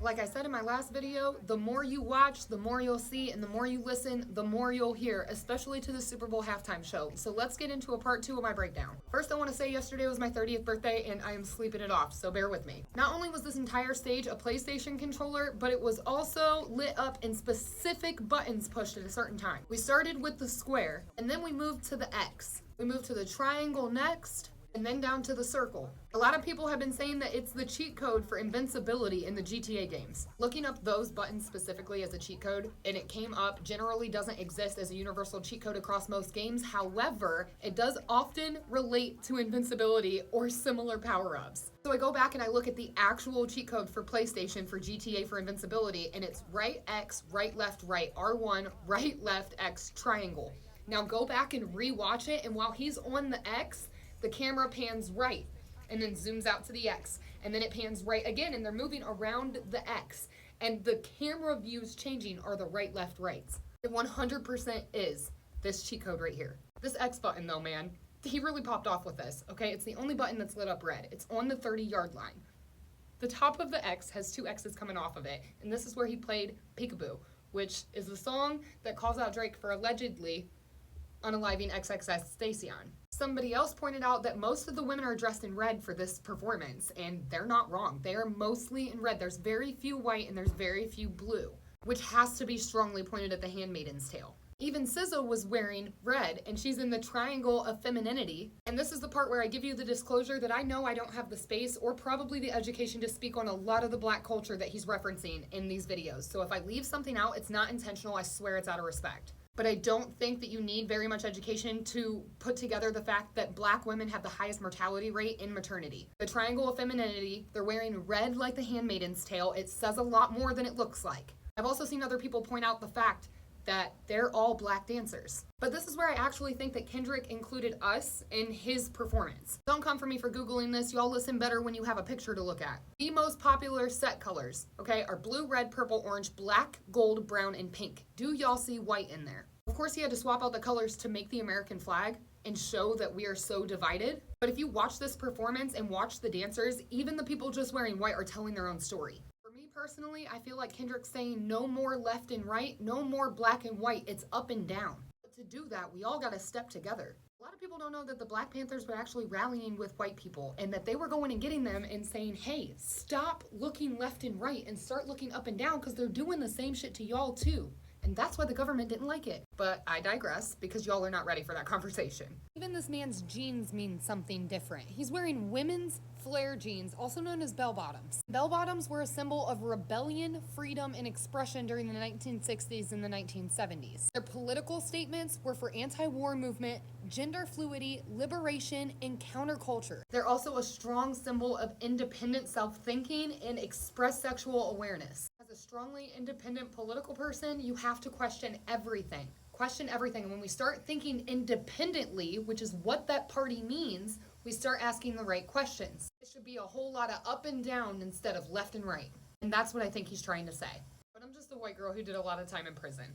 Like I said in my last video, the more you watch, the more you'll see, and the more you listen, the more you'll hear, especially to the Super Bowl halftime show. So let's get into a part 2 of my breakdown. First, I want to say yesterday was my 30th birthday, and I am sleeping it off, so bear with me. Not only was this entire stage a PlayStation controller, but it was also lit up and specific buttons pushed at a certain time. We started with the square, and then we moved to the X. We moved to the triangle next, and then down to the circle. A lot of people have been saying that it's the cheat code for invincibility in the GTA games. Looking up those buttons specifically as a cheat code, and it came up, generally doesn't exist as a universal cheat code across most games. However, it does often relate to invincibility or similar power-ups. So I go back and I look at the actual cheat code for PlayStation for GTA for invincibility, and it's right X, right left, right, R1, right left, X, triangle. Now go back and re-watch it, and while he's on the X, the camera pans right and then zooms out to the X, and then it pans right again, and they're moving around the X, and the camera views changing are the right, left, rights. It 100% is this cheat code right here. This X button though, man, he really popped off with this, okay? It's the only button that's lit up red. It's on the 30-yard line. The top of the X has 2 X's coming off of it, and this is where he played Peekaboo, which is the song that calls out Drake for allegedly unaliving XXXTentacion. Somebody else pointed out that most of the women are dressed in red for this performance, and they're not wrong. They are mostly in red. There's very few white and there's very few blue, which has to be strongly pointed at the Handmaiden's Tale. Even SZA was wearing red, and she's in the triangle of femininity. And this is the part where I give you the disclosure that I know I don't have the space or probably the education to speak on a lot of the black culture that he's referencing in these videos. So if I leave something out, it's not intentional. I swear it's out of respect. But I don't think that you need very much education to put together the fact that black women have the highest mortality rate in maternity. The triangle of femininity, they're wearing red like the Handmaiden's Tale. It says a lot more than it looks like. I've also seen other people point out the fact that they're all black dancers. But this is where I actually think that Kendrick included us in his performance. Don't come for me for Googling this. Y'all listen better when you have a picture to look at. The most popular set colors, okay, are blue, red, purple, orange, black, gold, brown, and pink. Do y'all see white in there? Of course, he had to swap out the colors to make the American flag and show that we are so divided. But if you watch this performance and watch the dancers, even the people just wearing white are telling their own story. For me personally, I feel like Kendrick's saying no more left and right, no more black and white, it's up and down. But to do that, we all gotta step together. A lot of people don't know that the Black Panthers were actually rallying with white people and that they were going and getting them and saying, hey, stop looking left and right and start looking up and down because they're doing the same shit to y'all too. And that's why the government didn't like it. But I digress because y'all are not ready for that conversation. Even this man's jeans mean something different. He's wearing women's flare jeans, also known as bell bottoms. Bell bottoms were a symbol of rebellion, freedom, and expression during the 1960s and the 1970s. Their political statements were for anti-war movement, gender fluidity, liberation, and counterculture. They're also a strong symbol of independent self-thinking and express sexual awareness. As a strongly independent political person, you have to question everything. Question everything. And when we start thinking independently, which is what that party means, we start asking the right questions. It should be a whole lot of up and down instead of left and right. And that's what I think he's trying to say. But I'm just a white girl who did a lot of time in prison.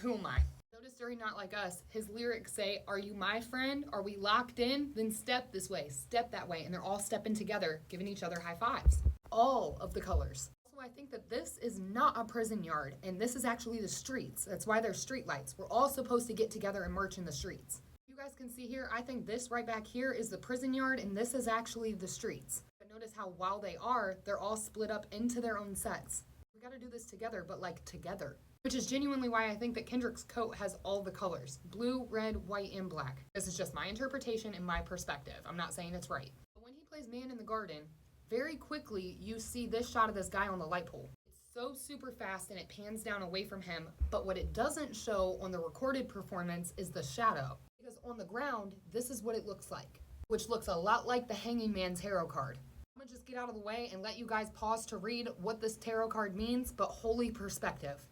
Who am I? Notice during Not Like Us, his lyrics say, are you my friend? Are we locked in? Then step this way, step that way. And they're all stepping together, giving each other high fives. All of the colors. Also, I think that this is not a prison yard, and this is actually the streets. That's why there's street lights. We're all supposed to get together and march in the streets. You guys can see here, I think this right back here is the prison yard, and this is actually the streets. But notice how while they're all split up into their own sets. We gotta do this together, but like together. Which is genuinely why I think that Kendrick's coat has all the colors. Blue, red, white, and black. This is just my interpretation and my perspective. I'm not saying it's right. But when he plays Man in the Garden, very quickly you see this shot of this guy on the light pole. It's so super fast and it pans down away from him, but what it doesn't show on the recorded performance is the shadow. Because on the ground, this is what it looks like, which looks a lot like the Hanging Man tarot card. I'm gonna just get out of the way and let you guys pause to read what this tarot card means, but holy perspective.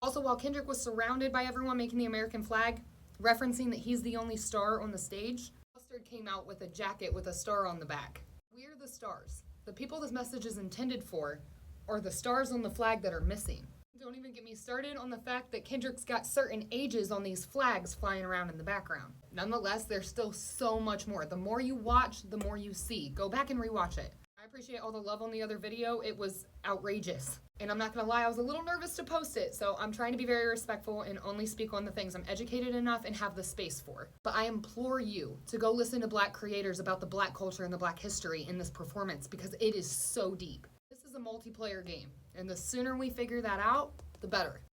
Also, while Kendrick was surrounded by everyone making the American flag, referencing that he's the only star on the stage, Mustard came out with a jacket with a star on the back. We're the stars. The people this message is intended for are the stars on the flag that are missing. Don't even get me started on the fact that Kendrick's got certain ages on these flags flying around in the background. Nonetheless, there's still so much more. The more you watch, the more you see. Go back and rewatch it. I appreciate all the love on the other video. It was outrageous. And I'm not gonna lie, I was a little nervous to post it, so I'm trying to be very respectful and only speak on the things I'm educated enough and have the space for. But I implore you to go listen to Black creators about the Black culture and the Black history in this performance because it is so deep. This is a multiplayer game, and the sooner we figure that out, the better.